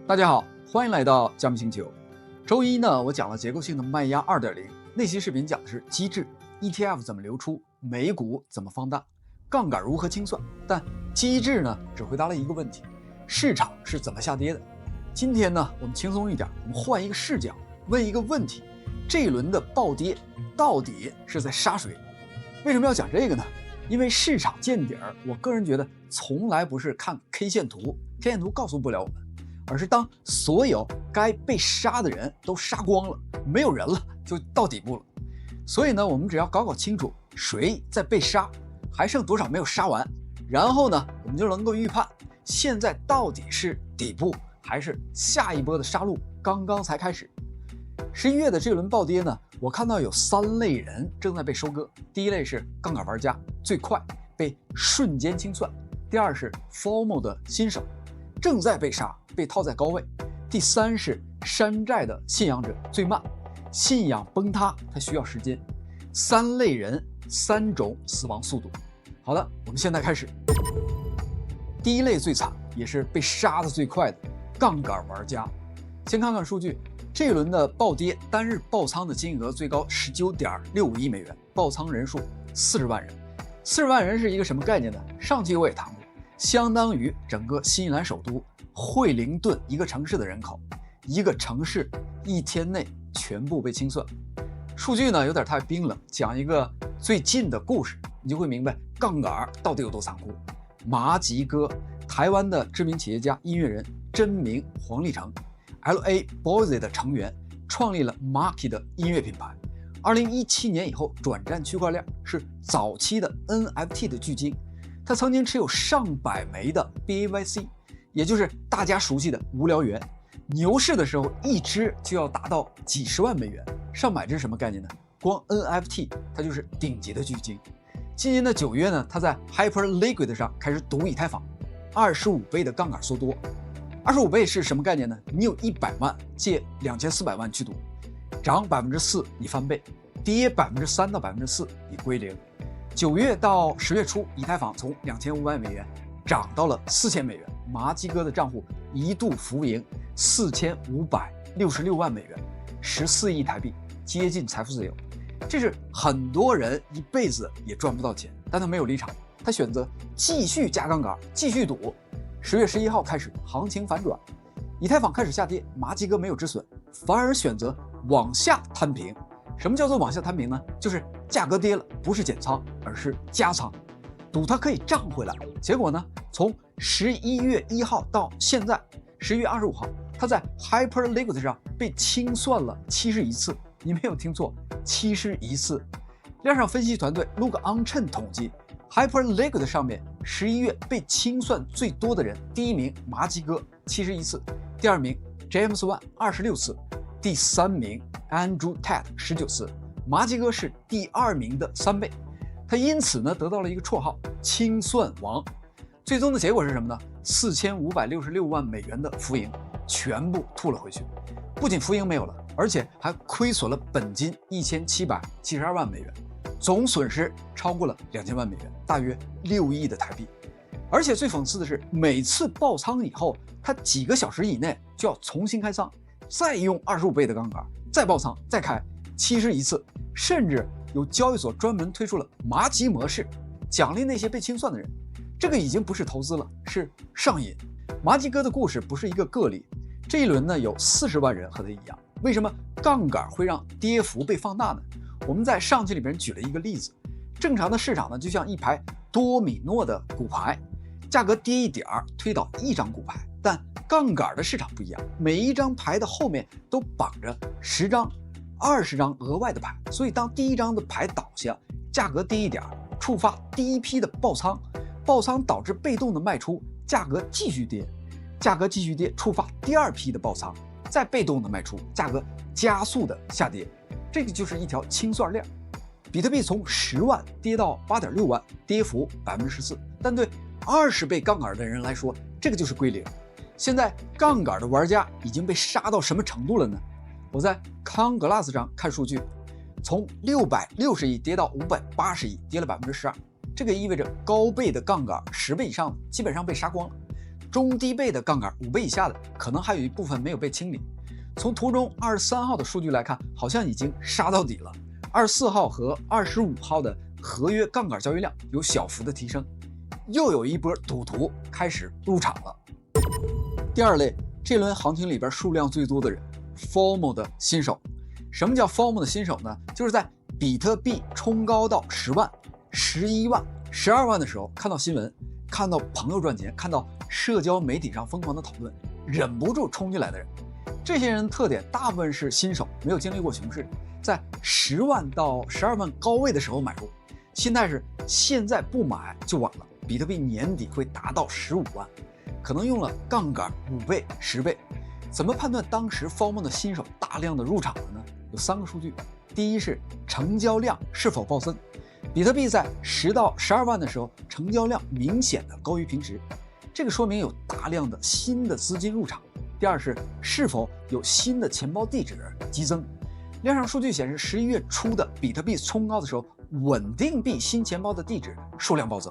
大家好，欢迎来到加密星球。周一呢，我讲了结构性的卖压 2.0， 那期视频讲的是机制 ，ETF 怎么流出，美股怎么放大，杠杆如何清算。但机制呢，只回答了一个问题：市场是怎么下跌的。今天呢，我们轻松一点，我们换一个视角，问一个问题：这一轮的暴跌到底是在杀谁？为什么要讲这个呢？因为市场见底儿，我个人觉得从来不是看 K 线图，K 线图告诉不了我们，而是当所有该被杀的人都杀光了，没有人了，就到底部了。所以呢，我们只要搞清楚谁在被杀，还剩多少没有杀完，然后呢，我们就能够预判现在到底是底部还是下一波的杀戮刚刚才开始。11月的这轮暴跌呢，我看到有3类人正在被收割。第一类是杠杆玩家，最快被瞬间清算；第二是 FOMO 的新手，正在被杀，被套在高位；第三是山寨的信仰者，最慢，信仰崩塌它需要时间。3类人，3种死亡速度。好的，我们现在开始。第一类最惨，也是被杀的最快的杠杆玩家。先看看数据。这一轮的暴跌，单日爆仓的金额最高19.65亿美元，爆仓人数40万人。40万人是一个什么概念呢？上期我也谈过，相当于整个新西兰首都惠灵顿一个城市的人口，一个城市1天内全部被清算。数据呢有点太冰冷，讲一个最近的故事，你就会明白杠杆到底有多残酷。麻吉哥，台湾的知名企业家、音乐人，真名黄立成。LA Boyz 的成员，创立了 Marky 的音乐品牌。2017年以后转战区块链，是早期的 NFT 的巨鲸。他曾经持有上百枚的 BAYC， 也就是大家熟悉的无聊猿。牛市的时候，一只就要达到几十万美元。上百只什么概念呢？光 NFT 它就是顶级的巨鲸。今年的9月呢，他在 Hyperliquid 上开始赌以太坊，25倍的杠杆缩多。25倍是什么概念呢？你有100万借2400万去赌，涨4%你翻倍，跌3%到4%你归零。9月到10月初，以太坊从2500美元涨到了4000美元，麻吉哥的账户一度浮盈4566万美元，14亿台币，接近财富自由。这是很多人一辈子也赚不到钱，但他没有离场，他选择继续加杠杆，继续赌。10月11号开始，行情反转，以太坊开始下跌，麻吉哥没有止损，反而选择往下摊平。什么叫做往下摊平呢？就是价格跌了，不是减仓，而是加仓，赌它可以涨回来。结果呢，从11月1号到现在11月25号，他在 Hyperliquid 上被清算了71次，你没有听错，71次。链上分析团队 LookOnChain 统计，Hyperliquid 上面11月被清算最多的人，第一名麻吉哥71次，第二名 James Wan 26次，第三名 Andrew Tate 19次，麻吉哥是第2名的3倍。他因此呢得到了一个绰号“清算王”。最终的结果是什么呢？4566万美元的浮盈全部吐了回去，不仅浮盈没有了，而且还亏损了本金1772万美元。总损失超过了2000万美元，大约6亿的台币。而且最讽刺的是，每次爆仓以后，他几个小时以内就要重新开仓，再用25倍的杠杆，再爆仓，再开71次。甚至有交易所专门推出了麻吉模式，奖励那些被清算的人。这个已经不是投资了，是上瘾。麻吉哥的故事不是一个个例，这一轮呢有40万人和他一样。为什么杠杆会让跌幅被放大呢？我们在上期里边举了一个例子，正常的市场呢就像一排多米诺的骨牌，价格跌一点儿推倒一张骨牌，但杠杆的市场不一样，每一张牌的后面都绑着10张、20张额外的牌，所以当第一张的牌倒下，价格跌一点儿，触发第一批的爆仓，爆仓导致被动的卖出，价格继续跌，价格继续跌，触发第2批的爆仓，再被动的卖出，价格加速的下跌。这个就是一条清算链。比特币从10万跌到8.6万，跌幅14%，但对20倍杠杆的人来说，这个就是归零。现在杠杆的玩家已经被杀到什么程度了呢？我在 Coinglass 上看数据，从660亿跌到580亿，跌了12%。这个意味着高倍的杠杆10倍以上基本上被杀光了。中低倍的杠杆5倍以下的，可能还有一部分没有被清理。从图中23号的数据来看，好像已经杀到底了。24号和25号的合约杠杆交易量有小幅的提升，又有一波赌徒开始入场了。第二类，这轮行情里边数量最多的人 ，FOMO 的新手。什么叫 FOMO 的新手呢？就是在比特币冲高到10万、11万、12万的时候，看到新闻，看到朋友赚钱，看到社交媒体上疯狂的讨论，忍不住冲进来的人。这些人的特点大部分是新手，没有经历过熊市，在10万到12万高位的时候买入，心态是现在不买就晚了，比特币年底会达到15万，可能用了杠杆5倍、10倍。怎么判断当时 FOMO 的新手大量的入场了呢？有3个数据。第一是成交量是否暴增，比特币在10到12万的时候，成交量明显的高于平时，这个说明有大量的新的资金入场。第二是否有新的钱包地址激增，量上数据显示11月初的比特币冲高的时候，稳定币新钱包的地址数量暴增，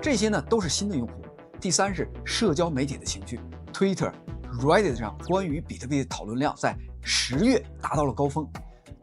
这些呢都是新的用户。第三是社交媒体的情绪 ，Twitter、Reddit 上关于比特币的讨论量在10月达到了高峰，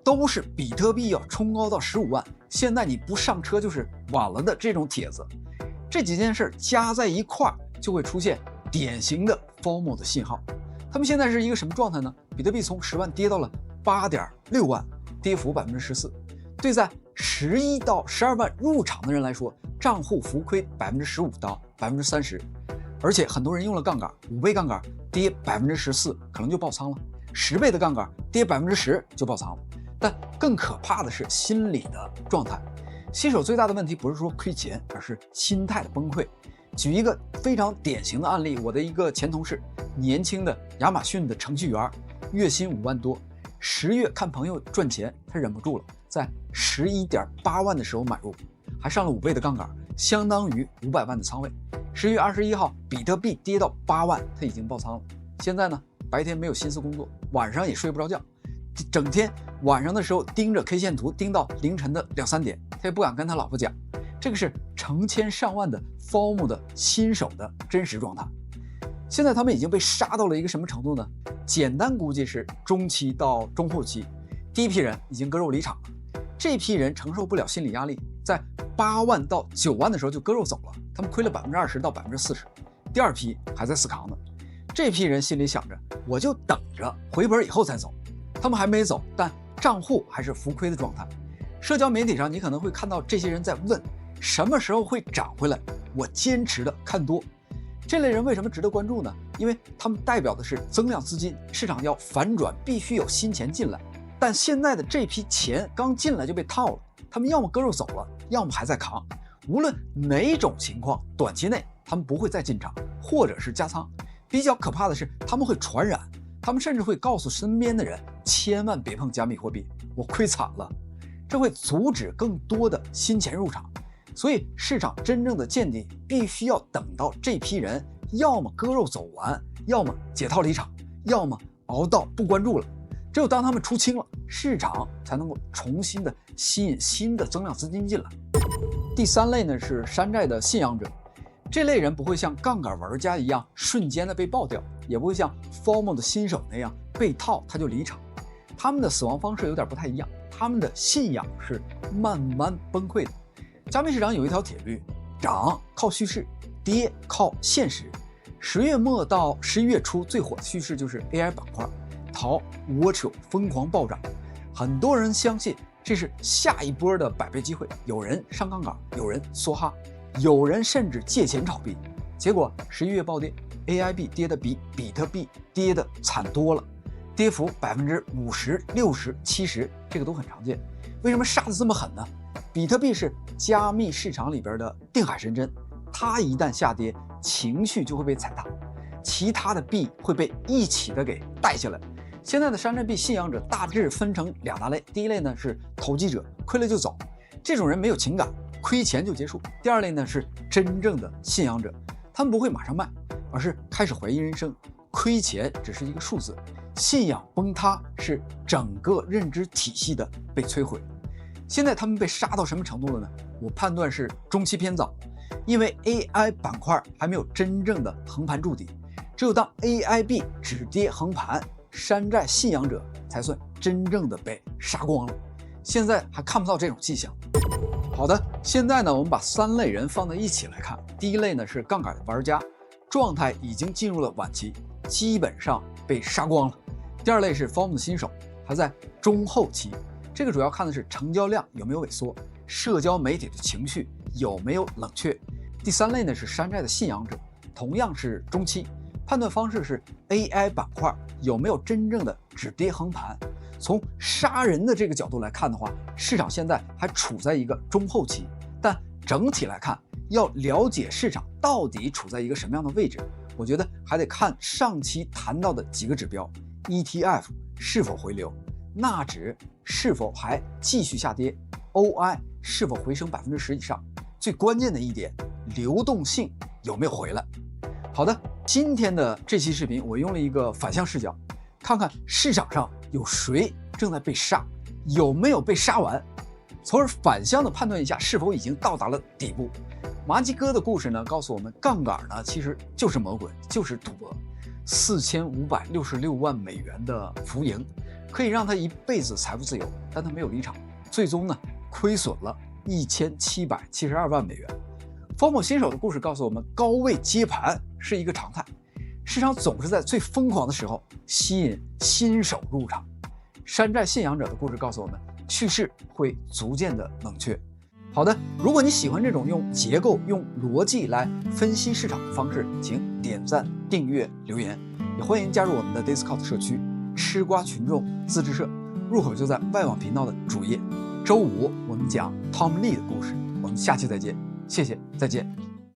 都是比特币要冲高到15万，现在你不上车就是晚了的这种帖子。这几件事加在一块儿，就会出现典型的 FOMO 的信号。他们现在是一个什么状态呢？比特币从10万跌到了8.6万，跌幅14%。对在11到12万入场的人来说，账户浮亏15%到30%，而且很多人用了杠杆，5倍杠杆跌14%，可能就爆仓了；10倍的杠杆跌10%就爆仓了。但更可怕的是心理的状态。新手最大的问题不是说亏钱，而是心态的崩溃。举一个非常典型的案例，我的一个前同事，年轻的亚马逊的程序员，月薪5万多，10月看朋友赚钱，他忍不住了，在11.8万的时候买入，还上了5倍的杠杆，相当于500万的仓位。10月21号，比特币跌到8万，他已经爆仓了。现在呢，白天没有心思工作，晚上也睡不着觉，整天晚上的时候盯着 K 线图，盯到凌晨的2、3点，他也不敢跟他老婆讲。这个是成千上万的 FOMO 的新手的真实状态。现在他们已经被杀到了一个什么程度呢？简单估计是中期到中后期，第一批人已经割肉离场了，这批人承受不了心理压力，在8万到9万的时候就割肉走了，他们亏了20%到40%。第二批还在死扛呢，这批人心里想着我就等着回本以后再走，他们还没走，但账户还是浮亏的状态。社交媒体上你可能会看到这些人在问什么时候会涨回来，我坚持的看多。这类人为什么值得关注呢？因为他们代表的是增量资金，市场要反转必须有新钱进来，但现在的这批钱刚进来就被套了，他们要么割肉走了，要么还在扛。无论哪种情况，短期内他们不会再进场，或者是加仓。比较可怕的是他们会传染，他们甚至会告诉身边的人千万别碰加密货币，我亏惨了，这会阻止更多的新钱入场。所以市场真正的见底必须要等到这批人要么割肉走完，要么解套离场，要么熬到不关注了。只有当他们出清了，市场才能够重新的吸引新的增量资金进来。第三类呢是山寨的信仰者，这类人不会像杠杆玩家一样瞬间的被爆掉，也不会像 FOMO 的新手那样被套他就离场。他们的死亡方式有点不太一样，他们的信仰是慢慢崩溃的。加密市场有一条铁律，涨靠叙事，跌靠现实。10月末到11月初最火的叙事就是 AI 板块，淘、窝球疯狂暴涨，很多人相信这是下一波的100倍机会，有人上杠杆，有人梭哈，有人甚至借钱炒币。结果11月暴跌， AI 币跌得比比特币跌得惨多了，跌幅50%、60%、70%，这个都很常见。为什么杀得这么狠呢？比特币是加密市场里边的定海神针，它一旦下跌，情绪就会被踩踏，其他的币会被一起的给带下来。现在的山寨币信仰者大致分成2大类，第一类呢是投机者，亏了就走，这种人没有情感，亏钱就结束。第二类呢是真正的信仰者，他们不会马上卖，而是开始怀疑人生，亏钱只是一个数字，信仰崩塌是整个认知体系的被摧毁。现在他们被杀到什么程度了呢？我判断是中期偏早，因为 AI 板块还没有真正的横盘筑底，只有当 AI 币止跌横盘，山寨信仰者才算真正的被杀光了。现在还看不到这种迹象。好的，现在呢，我们把3类人放在一起来看。第一类呢是杠杆的玩家，状态已经进入了晚期，基本上被杀光了。第二类是 FOMO 的新手，还在中后期，这个主要看的是成交量有没有萎缩，社交媒体的情绪有没有冷却。第3类呢是山寨的信仰者，同样是中期，判断方式是 AI 板块有没有真正的止跌横盘。从杀人的这个角度来看的话，市场现在还处在一个中后期，但整体来看，要了解市场到底处在一个什么样的位置，我觉得还得看上期谈到的几个指标 ：ETF 是否回流，纳指是否还继续下跌 ，OI 是否回升10%以上，最关键的一点，流动性有没有回来。好的，今天的这期视频我用了一个反向视角，看看市场上有谁正在被杀，有没有被杀完，从而反向的判断一下是否已经到达了底部。麻吉哥的故事呢，告诉我们杠杆呢其实就是魔鬼，就是赌博。4566万美元的浮盈，可以让他一辈子财富自由，但他没有离场，最终呢亏损了1772万美元。FOMO 新手的故事告诉我们，高位接盘是一个常态，市场总是在最疯狂的时候吸引新手入场。山寨信仰者的故事告诉我们，趋势会逐渐的冷却。好的，如果你喜欢这种用结构、用逻辑来分析市场的方式，请点赞、订阅、留言，也欢迎加入我们的 Discord 社区吃瓜群众自治社，入口就在外网频道的主页。周五我们讲 Tom Lee 的故事，我们下期再见，谢谢，再见。